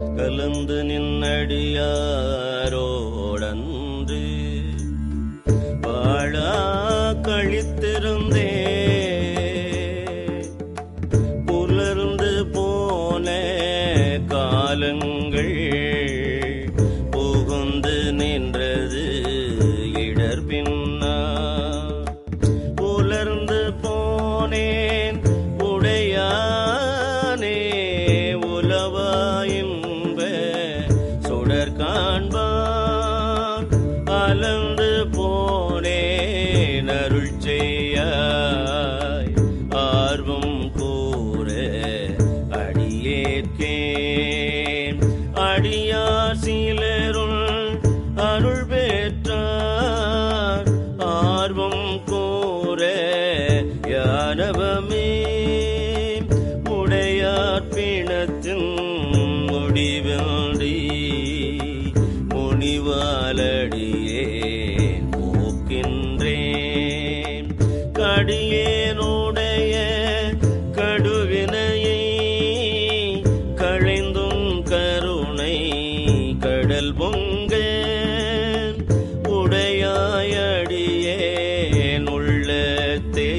கலந்து நின்னடியாரோடன்று வாழா கழித்திருந்தே புலர்ந்து போன காலங்கள் புகுந்து நின்றது இடர் பின்னா புலர்ந்து போனேன் உடையானே உலவாயின்ப சுடர் காண்பான் அலந்து போனேன் அருள் செய்யாய் ஆர்வம் கூற அடியேற்கேன் அடியார் சிலருள் அருள் பெற்றார் ஆர்வம் கூற யானவமே உடையார் பிணத்தின் முடிவென்றி முனிவாலடியேன் போக்கின்றேன் கடியேனுடைய கடுவினையை களைந்தும் கருணை கடல் பொங்க உடையாயடியேன் உள்ளத்தே